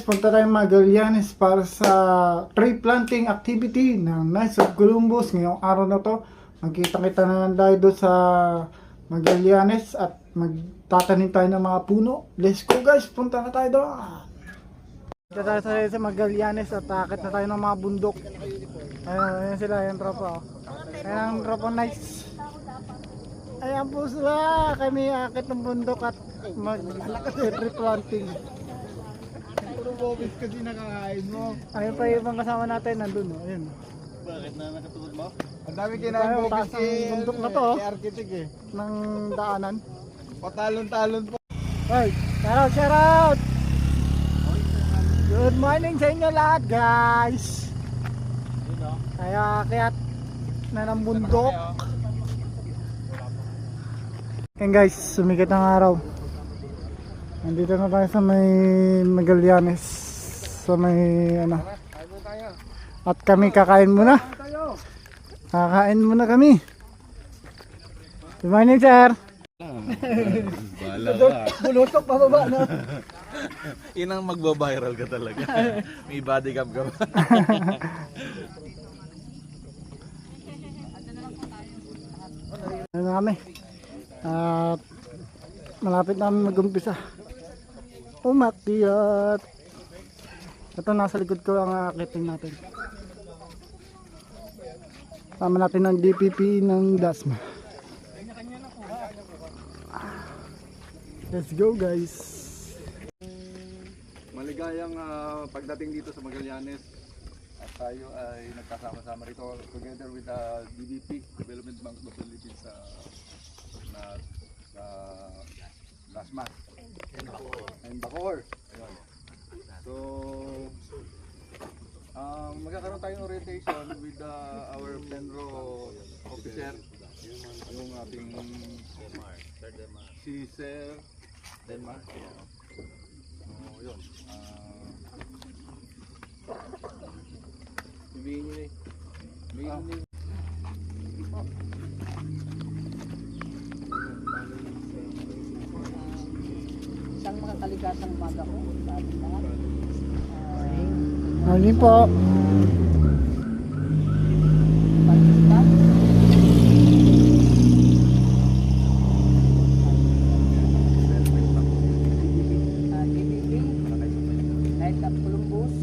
punta tayong Magallanes para sa tree planting activity ng Knights of Columbus ngayong araw na to. Magkita-kita na lang tayo doon sa Magallanes at magtatanim tayo ng mga puno. Let's go guys, punta na tayo doon. Punta tayo sa Magallanes at akit na tayo ng mga bundok. Ayan sila, ayan tropa. Ayan ang tropa Knights. Ayan po sila, kami akit ng bundok at mag-tree planting. Puro bobis kasi nakakain mo. Ayun pa yung ibang kasama natin, nandun o, ayun. Bakit na nakatulog mo? Ang dami kinain Tayo, bobis taas ang bundok na to, oh. si Arkitek eh. Ng daanan. Patalon-talon po. Hey, shout out! Good morning sa inyo lahat guys! Kaya kaya't na ng bundok. Ayan guys, sumikat ang araw. Nandito na tayo sa may Magallanes. Sa may ano. At kami kakain muna. Kakain muna kami. Good morning sir. Bala ka. Bulutok pababa na. Inang magbabiral ka talaga. May body cam ka ba? Ano na kami. At malapit namin mag-umpisa. Umakyat. Ito nasa likod ko ang akitin natin. Tama natin ng DPP ng DASMA. Let's go guys. Maligayang pagdating dito sa Magallanes. At tayo ay nagkasama-sama rito together with the DBP, Development Bank of the Philippines sa Dasmat and Bacoor. Ayun. So magkakaroon tayo ng orientation with our Penro officer, yung ating si Sir Denmark. So yun, Isang makakaligasang umaga ko sa ating lahat. Morning po. Pakistan. DBB, Knights of Columbus,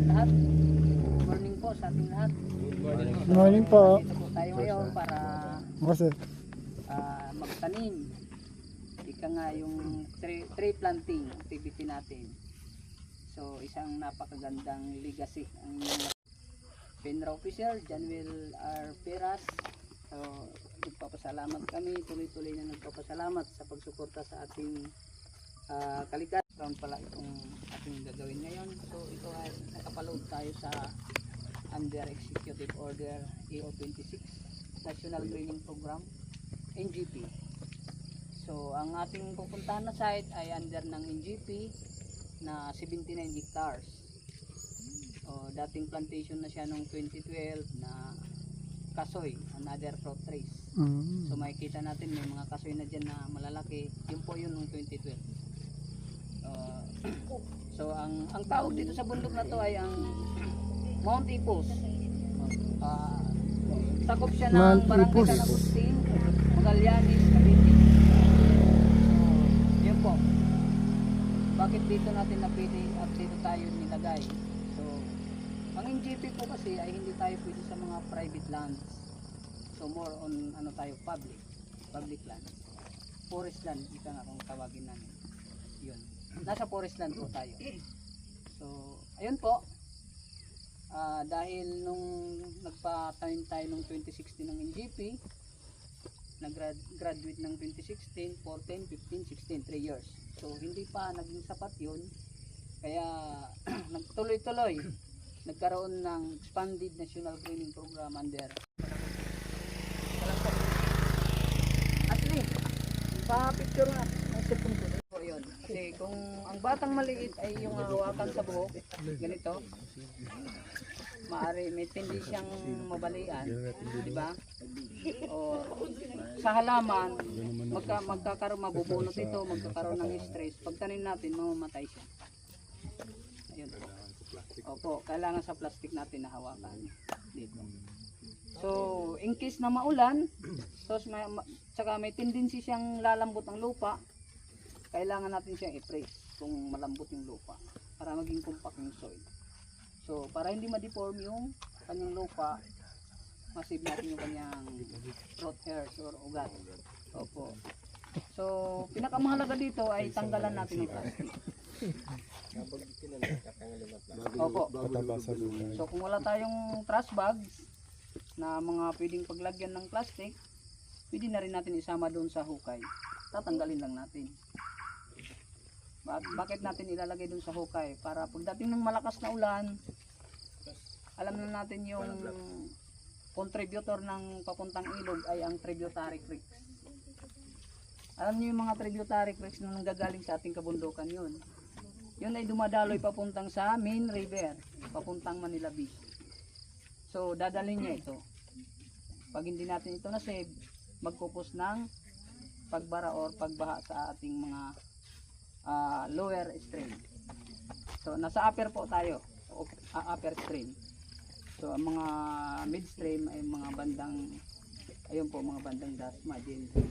lahat. Good morning po sa ating lahat. Good morning po. Dito po tayo ngayon para Kasi magtanim. Ika nga yung tree planting activity natin. So isang napakagandang legacy ang Penra officer, Januel R. Peras. So nagpapasalamat kami, tuloy-tuloy na nagpapasalamat sa pagsuporta sa ating kalikasan pala itong ating gagawin ngayon. So ito ay nakapaload tayo sa under Executive Order EO26 National Training Program NGP. So ang ating pupuntahan na site ay under ng NGP na 79 hectares. O dating plantation na siya noong 2012 na kasoy, another fruit trees. So makikita natin may mga kasoy na dyan na malalaki. Yun po yun noong 2012. So ang tawag dito sa bundok na to ay ang Mount Ipos. Sakop siya ng Barangay San Agustin, Magallanes, Cavite. So yun po. Bakit dito natin napili at dito tayo nilagay? So ang NGP po kasi ay hindi tayo pwede sa mga private lands. So more on ano tayo, public land. Forest land, ika nga kung tawagin namin. Yun. Nasa forest land po tayo. So ayun po. Dahil nung nagpa-tanim tayo nung 2016 ng NGP, nag-graduate ng 2016, 14, 15, 16, 3 years. So hindi pa naging sapat yun. Kaya nagtuloy-tuloy. Nagkaroon ng expanded national training program under. Asli, pa-picture nga. Po yun. Kasi kung ang batang maliit ay yung hawakan sa buhok, ganito. Maari may tindi siyang mabalian, di ba? O sa halaman, magkakaroon mabubunot ito, magkakaroon ng stress. Pag tanim natin, mamamatay siya. Yun po. Opo, kailangan sa plastic natin na hawakan dito. So, in case na maulan, tsaka may tendency siyang lalambot ang lupa, kailangan natin siyang i-press kung malambot yung lupa para maging compact yung soil. So, para hindi ma-deform yung kanyang lupa, masave natin yung kanyang root hairs or ugat. Opo. So, pinakamahalaga dito ay tanggalan natin yung plastic. Opo. So, kung wala tayong trash bags na mga pwedeng paglagyan ng plastic, pwede na rin natin isama doon sa hukay. Tatanggalin lang natin. Bakit natin ilalagay doon sa hukay? Para pagdating ng malakas na ulan, alam na natin yung contributor ng papuntang ilog ay ang tributary creeks. Alam niyo yung mga tributary creeks na nanggagaling sa ating kabundukan yun. Yun ay dumadaloy papuntang sa main river, papuntang Manila Beach. So dadalhin niya ito. Pag hindi natin ito na-save, magkupos ng pagbara or pagbaha sa ating mga lower stream. So nasa upper po tayo, upper stream. So ang mga midstream ay mga bandang, ayun po, mga bandang Dasma, Jensen.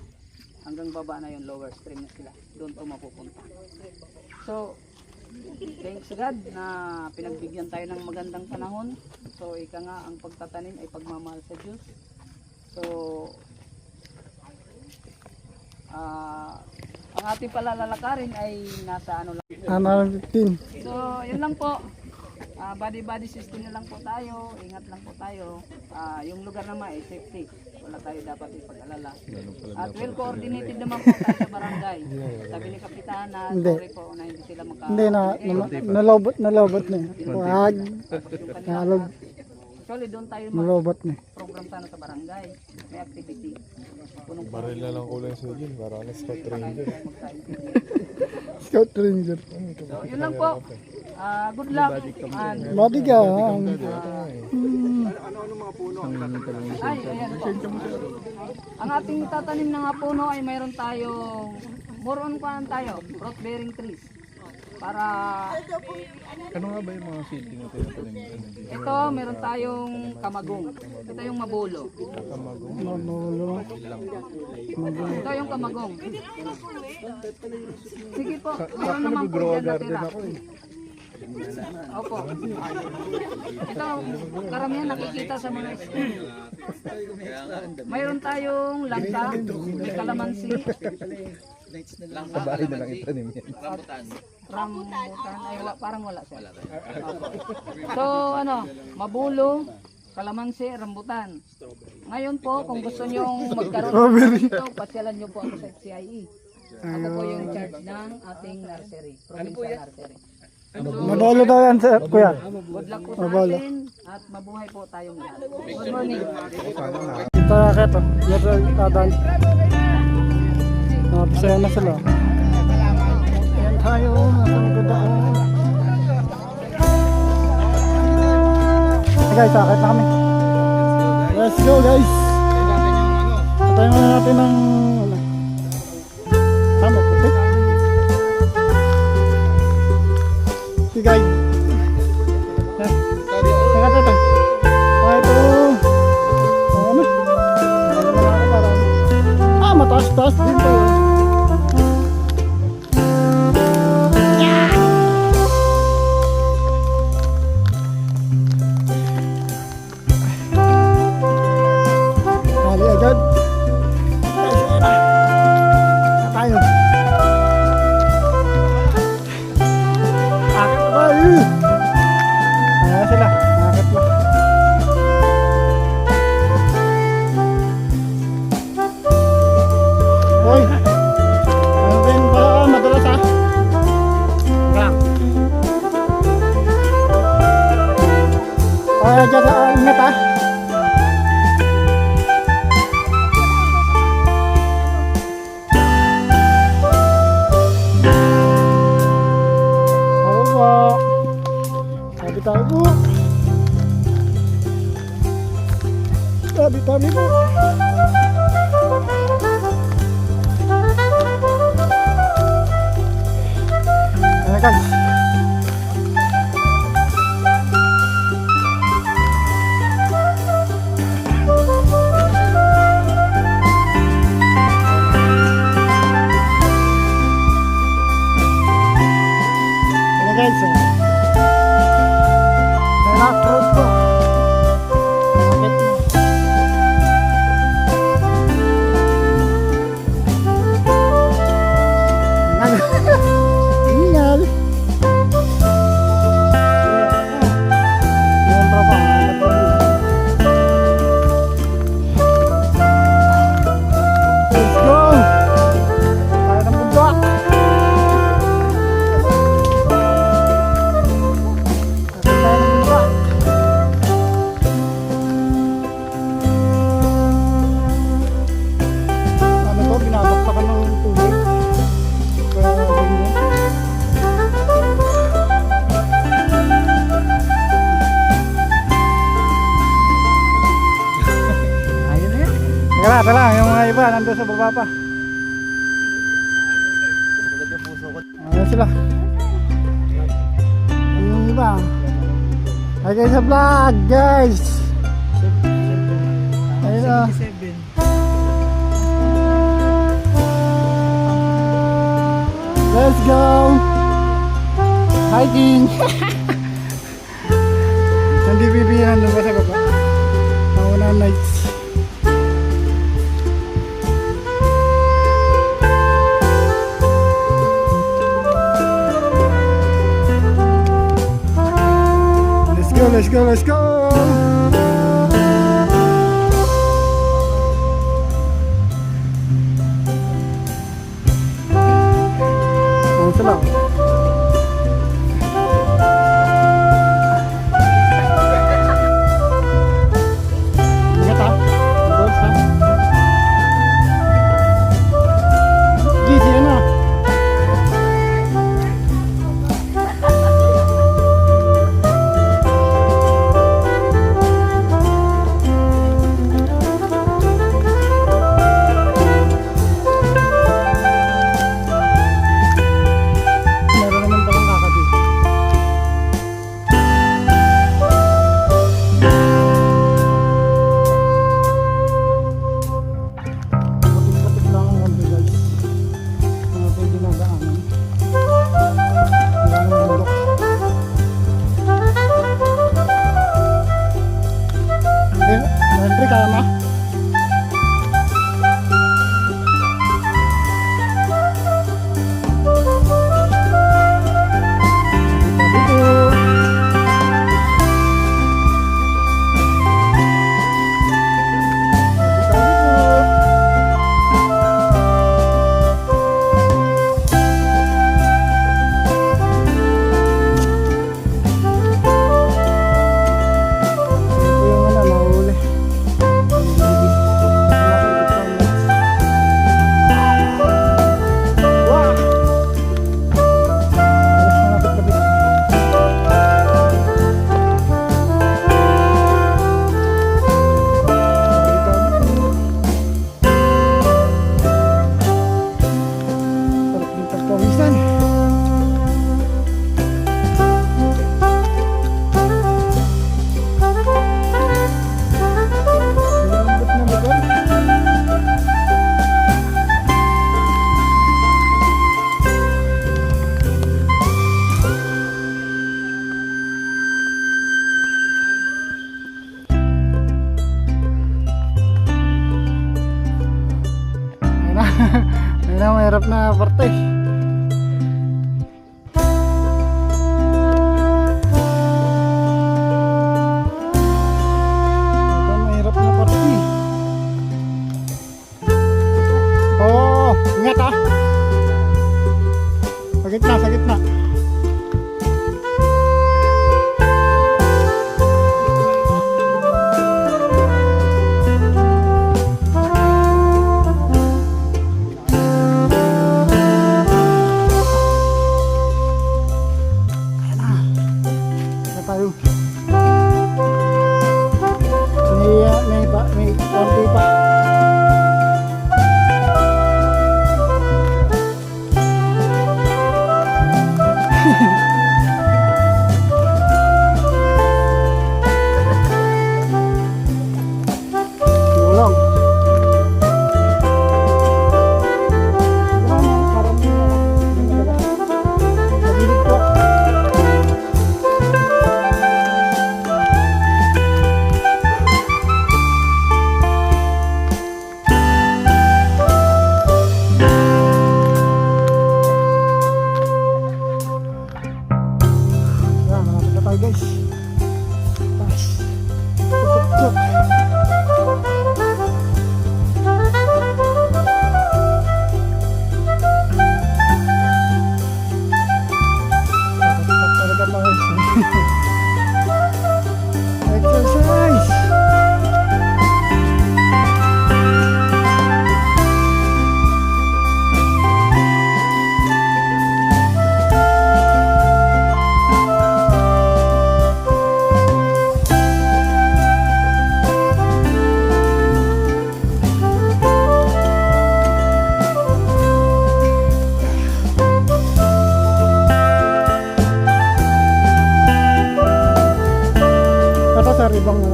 Hanggang baba na yung lower stream na sila. Doon po mapupunta. So thanks God na pinagbigyan tayo ng magandang panahon. So ika nga, ang pagtatanim ay pagmamahal sa Diyos. So ang ating palalalakarin ay nasa ano lang. Ano 15. So yun lang po. Body system na lang po tayo. Ingat lang po tayo. Yung lugar naman ay safety. Wala tayo dapat ipag-alala. At well coordinated naman po tayo sa barangay. Sabi ni Kapitan na sorry po na hindi sila Hindi na, nalobot na. Wag. Nalog. Actually doon tayo Nalobot na. program sana sa barangay. May activity. Baril na lang kulay sa Jun, para na Scout Ranger. Scout Ranger. So yun lang po. Good luck. And Body ka. Ano mga puno ang tatanim? ay, ayan po. Ang ating tatanim na nga puno ay mayroon tayong more on kuhaan tayo, fruit bearing trees. Para Ano nga ba yung mga seedling na tinatanim? ito, meron tayong kamagong. Ito yung mabulo. Mabulo. Ito yung kamagong. Sige po, meron naman po dyan natira. Opo. Ito, karamihan nakikita sa mga school. Mayroon tayong langka, may kalamansi, Sa bahay na lang itanim yan. rambutan, ay parang wala siya. Opo. So ano, mabulo, kalamansi, rambutan. Ngayon po, kung gusto nyo magkaroon dito, pasyalan nyo po ako sa CIE. Ako po yung charge ng ating nursery, provincial nursery. Mabolo daw yan sir, kuya. Good luck po sa atin at mabuhay po tayong lahat. Good morning. Ito na keto. Ito tadan. Napasaya na sila. Yan tayo. Nasa magandaan. Guys, sakit na kami. Let's go guys. Patayin muna natin ng ano, putik. Si guide. Teka, teka. Ito. Ano? Mataas-taas din tayo. Kali agad. Tayo. Akit ba? Ayan sila. Akit ba? Hoy. Ano din ba madalas ha? Gang. Ay, dyan na ingat ha. Tabi po. Tabi po. Ayan guys. Teka lang, yung mga iba nandun sa baba pa. Ayan sila. Yung iba. Hi guys sa vlog, guys. Ayun o. Let's go. Hiking. Hindi bibihan doon ba sa baba? Mauna nights. Let's go, let's go! Ayan sila. Ingat ha. Boss ha. Gigi yan ha. Meron naman palang kakati. Katig-katig lang ang konti guys. Ano ito yung dinadaanan? Maraming bundok. Entry kaya ma? Ayun na, mahirap na parte. Ito, mahirap na parte. Oo, ingat ah. Sa gitna, sa gitna.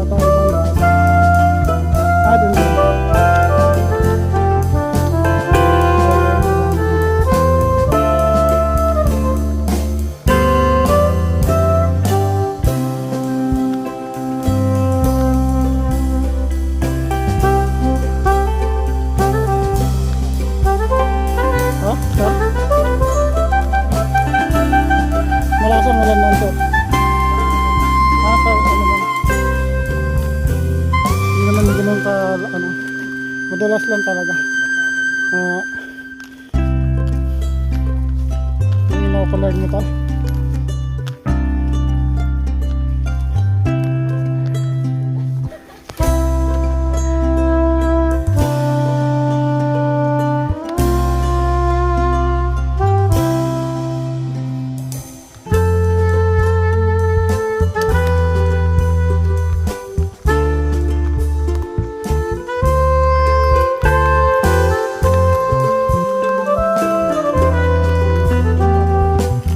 Wala tayo ibang daan. Ah, dun din. Oh, sir. Malasan mo lang nun, sir. Ah, sir, ano lang. Hindi naman ganun ka, ano, madalas lang talaga. Hindi na ako learn nito.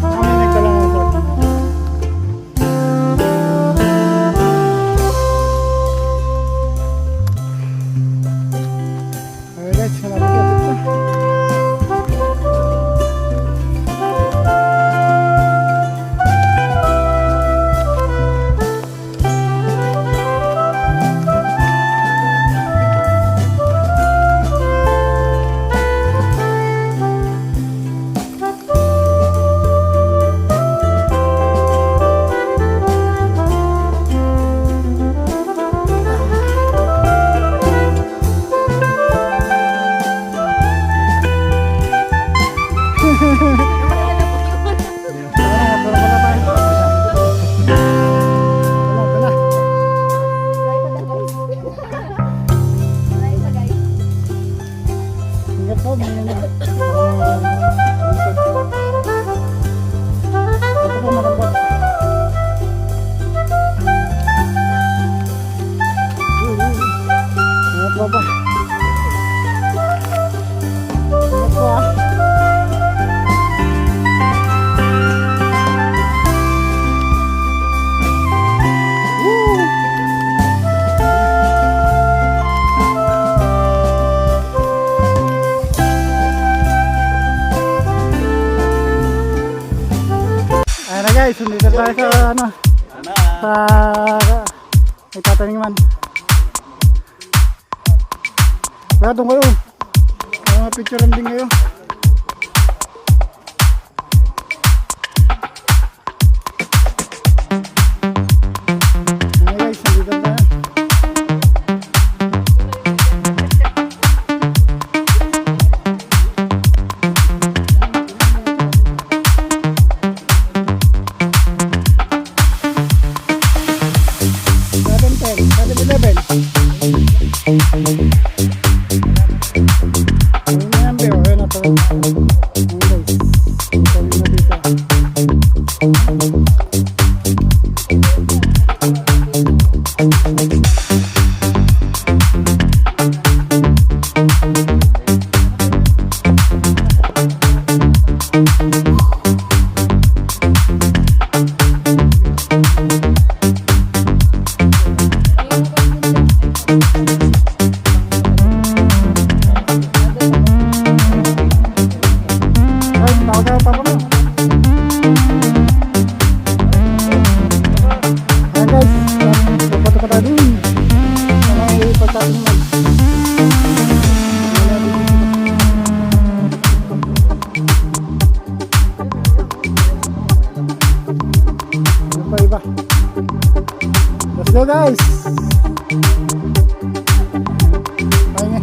Kami nagdala ng sir. Okay guys, malapit na. Ayan na guys, dito tayo sa ano, sa may tataniman. Kaya doon kayo, mga picturean din kayo. Ayan guys, dito tayo. Let's go guys! Ayun.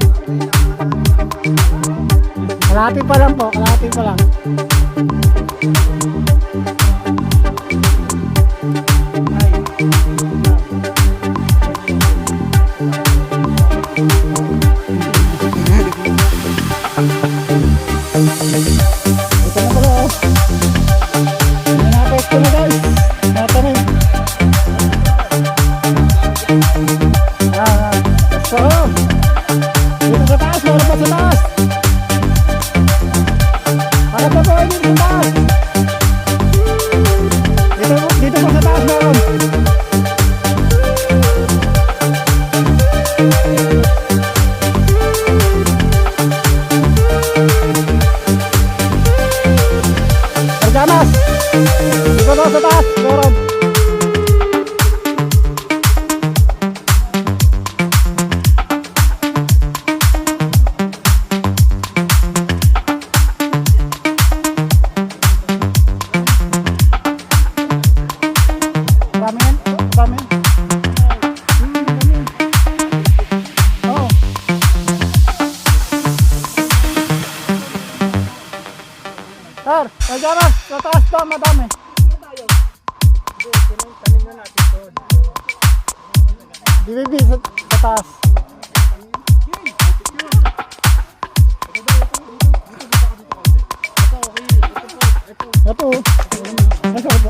Kalahati pa lang po, kalahati pa lang. Ito na pala oh. Nanapos ko na guys. Natanim. So, dito sa taas, meron pa sa taas. Para pa po dito sa taas. Dara, sa taas daw, madami. BBB, sa taas. Ito. Ito po.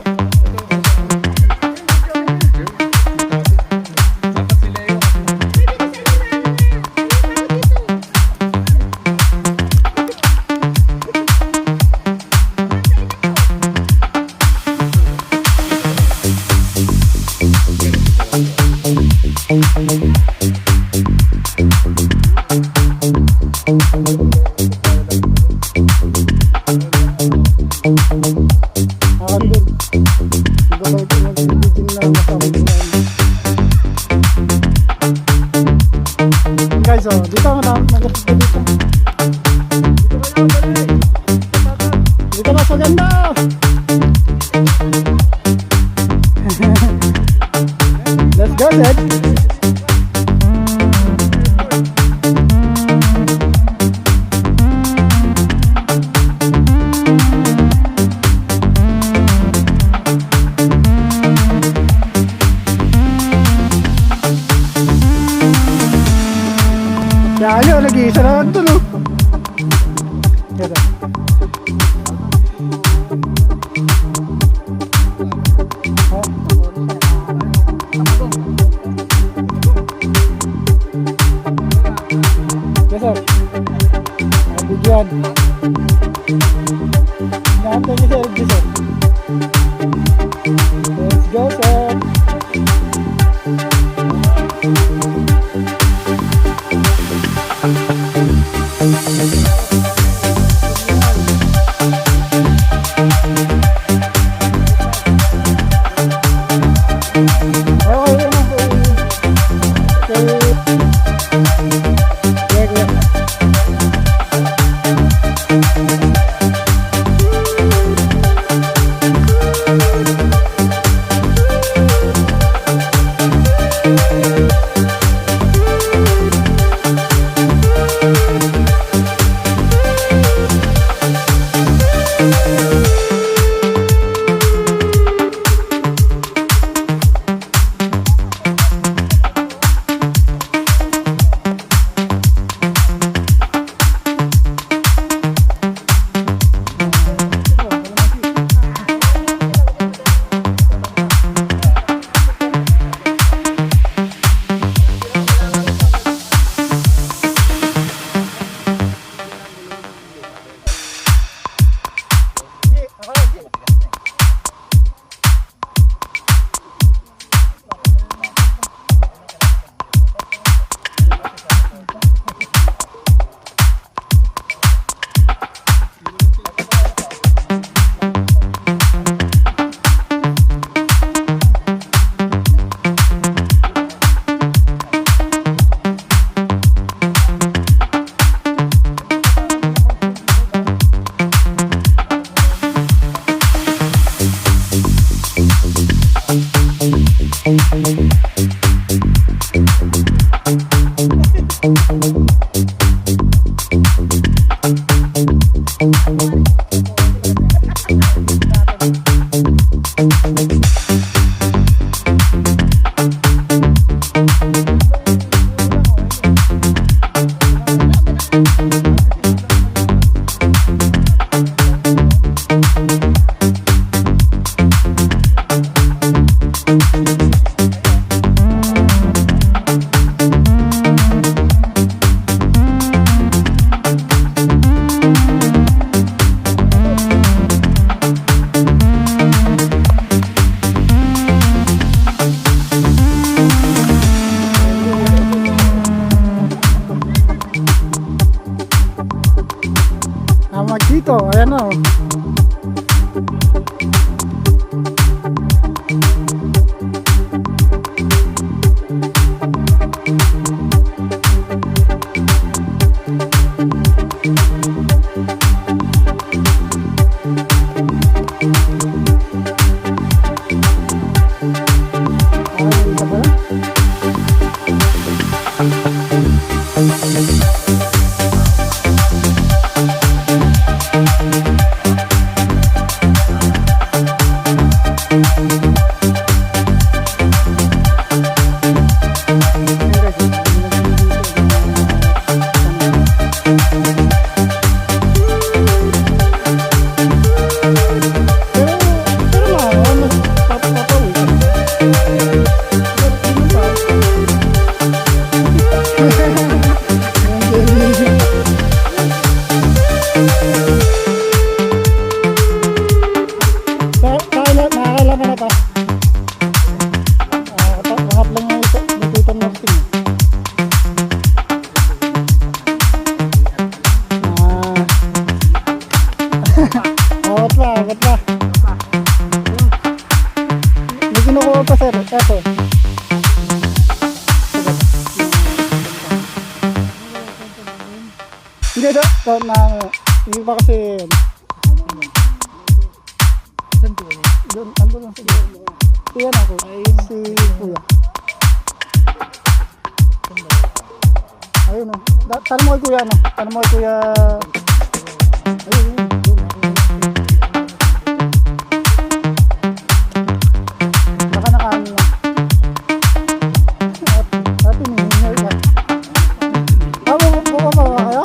Andun. Iba daw ito magbibigin na makamagin. Guys, oh, dito ako na. Mag-apit ka dito. Dito mas maganda. Let's go, Zed. Kaya lagi-isa na ito, no? Ito. Oh. Yes, sir. Nabigyan. Naantay niyo, sir. Yes, sir. Let's go, sir. Dito, ayan na, oh. Hindi na, hindi pa kasi, Saan po niya? doon, ando lang sa doon. Iyan ako, si Kuya. Ayun o. Tanong mo kay Kuya, ano? Tanong mo kay Kuya. Ayun, yun. Baka nakaano lang. At hinihingal ka. Buka pa ba kayo?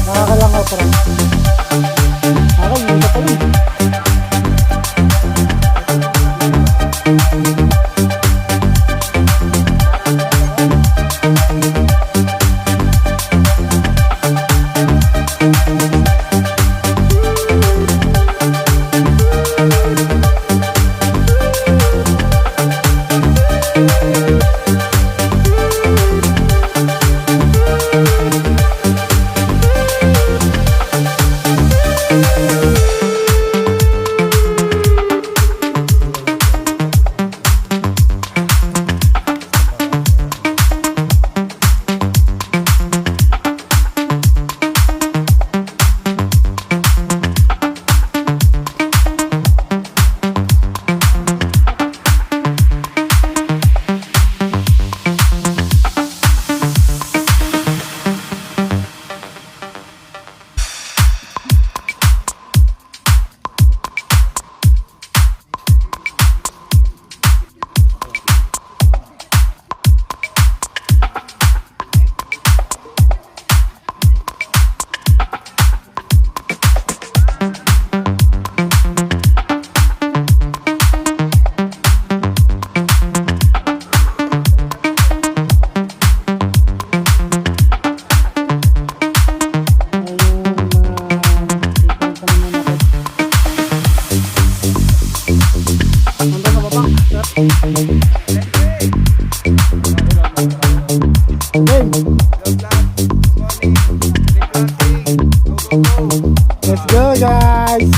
Nakakalangaw pa rin. Nakakalangaw pa rin. Let's go guys!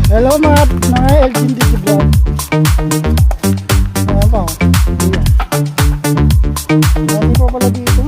Hello mga LGBT vlog. Ayan pa oh. Dami pa pala dito.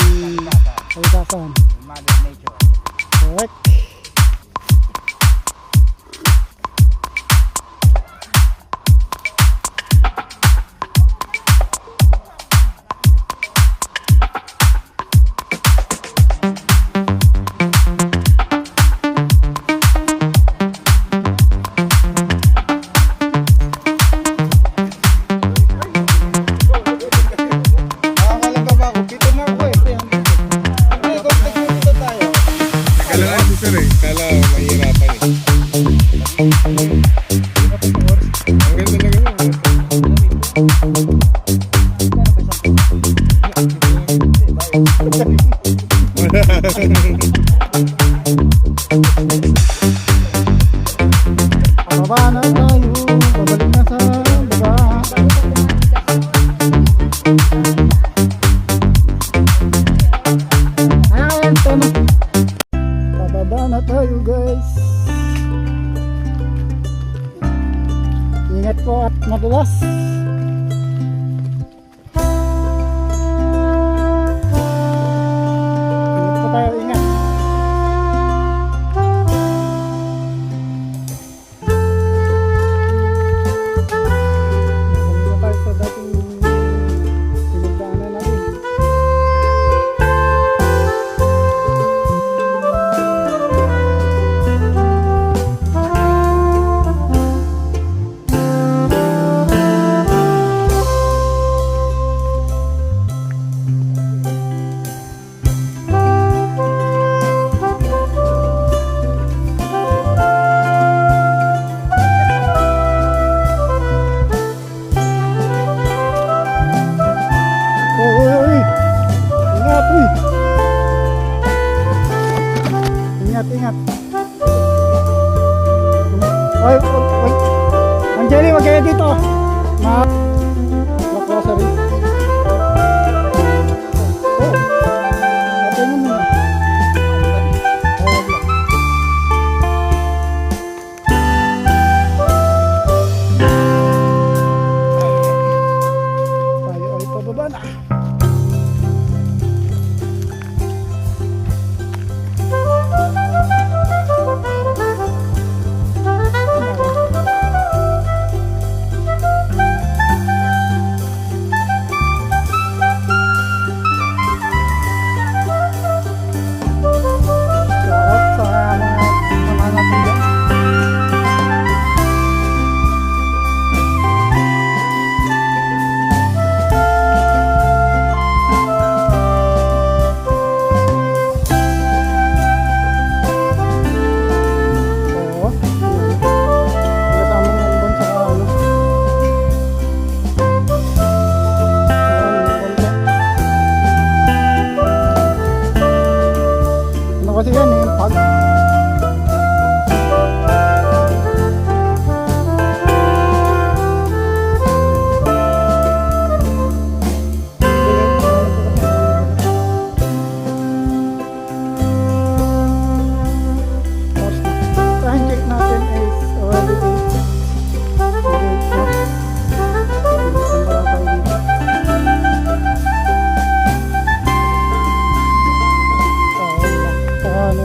kalikasan. Mother Nature. Correct. Nakakalamba ba ako? Pito na ako eh. Hindi, contact mo dito tayo. Kala nga si sir eh. Kala mahirapan eh. Ang ganda na gano'n. Pababa na tayo. Babalik na sa baba. Ayan, ito na. Pababa na tayo guys. Ingat po at madulas. Ingat po tayo, ingat. Babalik na tayo sa dating pinagdaanan natin. Uy! Ingat, uy! Ingat, ingat. Ay, ay. Anjali, wag kayo dito. Grocery. Oh. Ate mo muna. Tayo ay pababa na. Sarap sa mga natin dyan. Oo. Kasama ng ibon sa ano. Ano kasi yan eh, pag time check natin is already 8. Ano?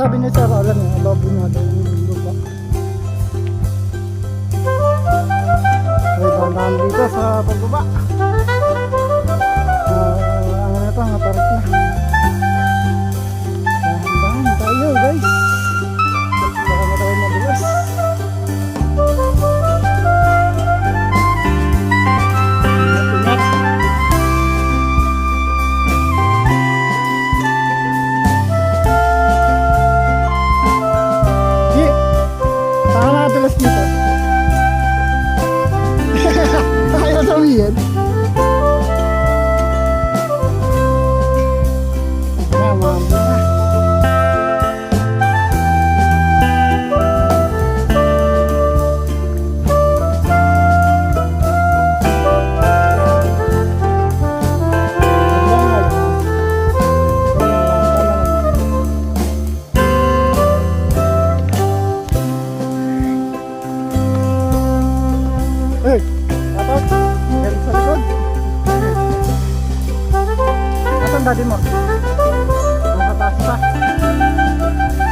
sabi ni Sir Alan yung labo niya daw yung lupa. Okay, dahan dito sa pagbaba. Ano na ito, naparik na. Dahan tayo guys. Baka na tayo madulas. Ingat. Di, saan na dulas nito? Ayaw sabihin. Mambo na. Hey, dapat galing sa likod. Asan daddy mo? Nakataas pa.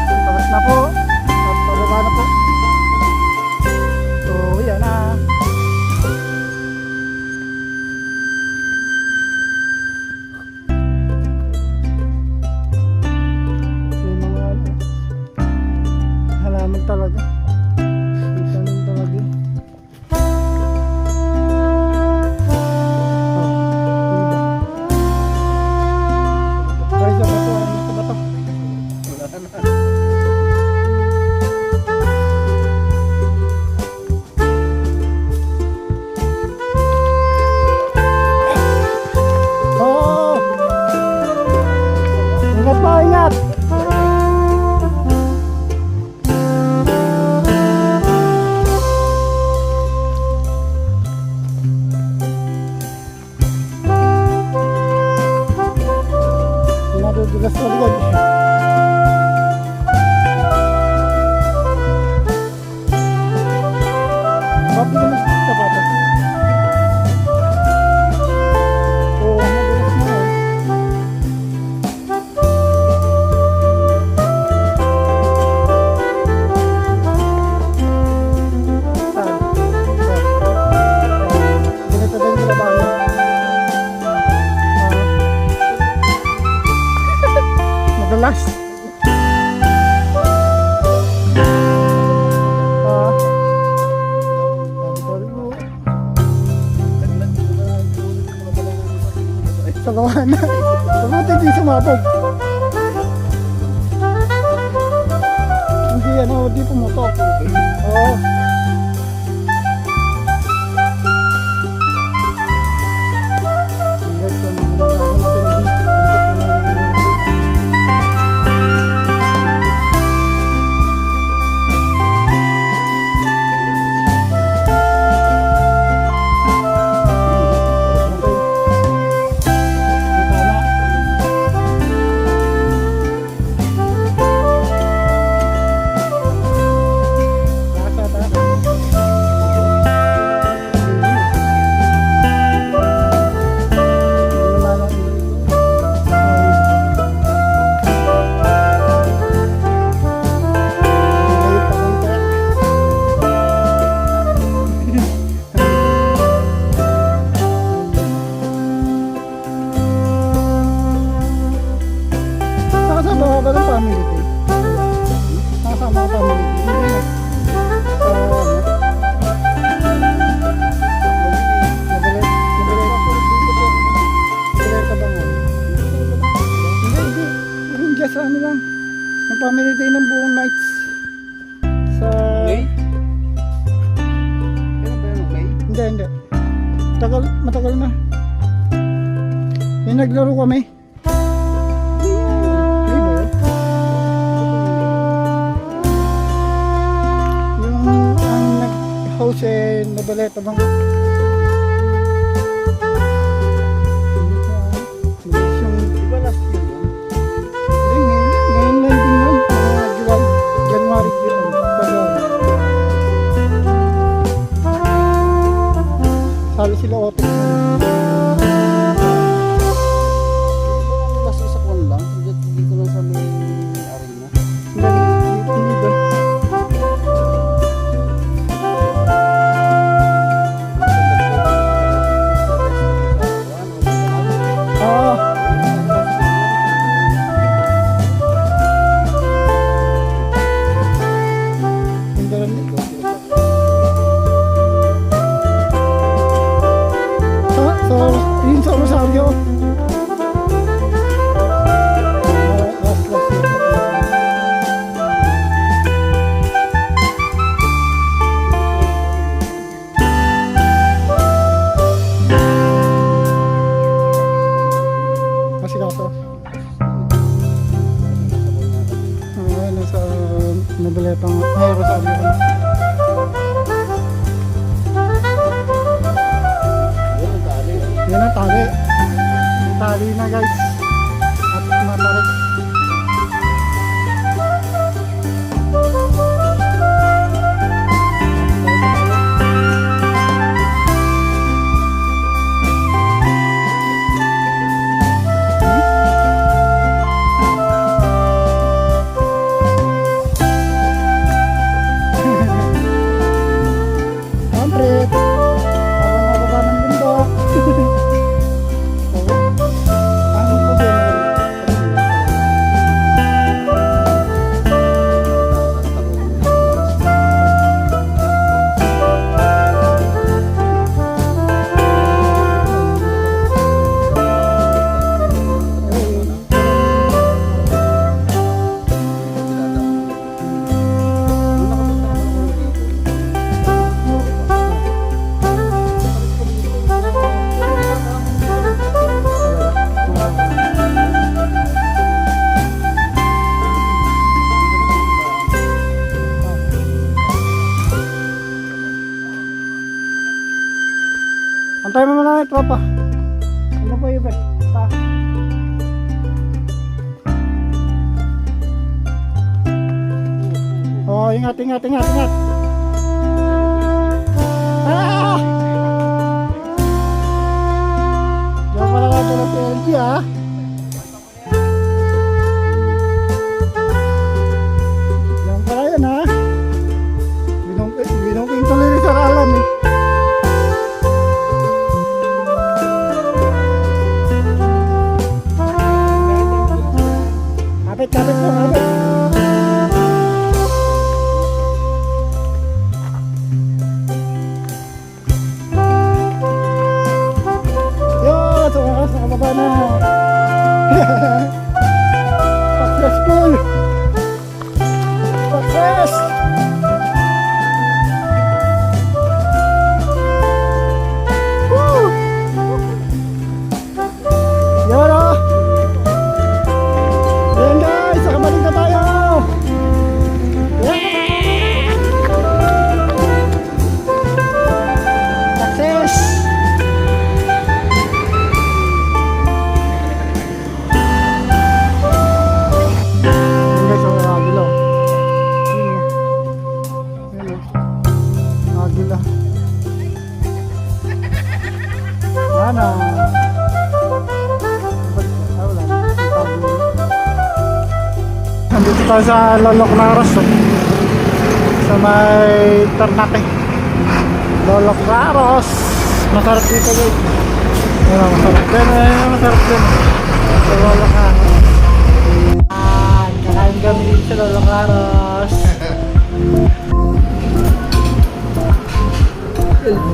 Taas na po. At pababa na po. So, yan na. May mga halaman talaga. May tanim talaga. Ay, sa bato, ano sa bato? Oo! Ingat po, ingat! Nadudulas sa likod. Bakit naman sa sapatos? Oo, nadulas na eh. Saan? Ganito din yung labahan. Madalas. Sa kawan na. Mabuti di sumabog. Hindi ano, di pumutok. Oo. Sa ano lang, yung family day ng buong nights sa... Okay? Kailan ba yun okay? Hindi. Matagal na. Yung naglaro kami. Hindi ba yun? Yung ang nag-house eh, nabaleta bang... Diba last year yun? Ngayon lang din yun, mga January yun, February. Sali sila open. Last isa ko lang, dito lang sa may arena. Hindi tayo na sa nabaletang Rosario. Yan ang tali. Tali na guys. At matarik. Kampret. Habang nababa ng bundok. Ano po din? Antay mo na lang, tropa. Ano po yung bet? Pa. Oh, ingat. Ah! Diyan pala lang ito ng PLG, ah. Diyan pala yan, ah. Binongking tuloy ni Sir Alan, eh. Kapit po, kapit. Yun, sumakas, nakababa na. Successful. Success. Woo. Yun, oh. Ayan guys, nakabalik na tayo! Yeah! Success! Ayan guys, ang agila. Ayan o. Agila. Mana? Nandito tayo sa Lolok Raros, oh. Sa may Ternate. Lolok Raros. Masarap dito guys. Ayan, masarap din. Masarap din. Sa Lolok Raros. Kakain kami dito sa Lolok Raros.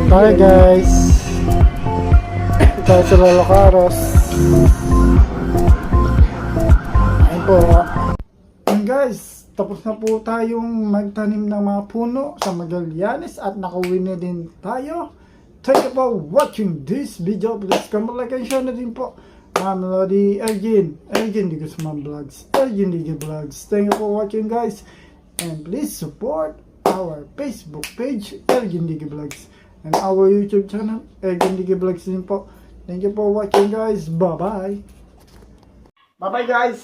Tayo guys. Tayo sa Lolok Raros. Ayun po. And guys, tapos na po tayong magtanim ng mga puno sa Magallanes at nakauwi na din tayo. Thank you for watching this video. Please comment, like, and share na din po. Melody Elgin Digusman Vlogs. Elgin Digi Vlogs. Thank you for watching guys. And please support our Facebook page, Elgin Digi Vlogs. And our YouTube channel, Elgin Digi Vlogs din po. Thank you for watching guys. Bye-bye. Bye-bye guys.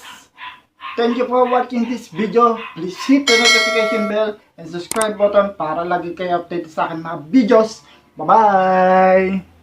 Thank you for watching this video. Please hit the notification bell and subscribe button para lagi kayo update sa akin mga videos. Bye-bye!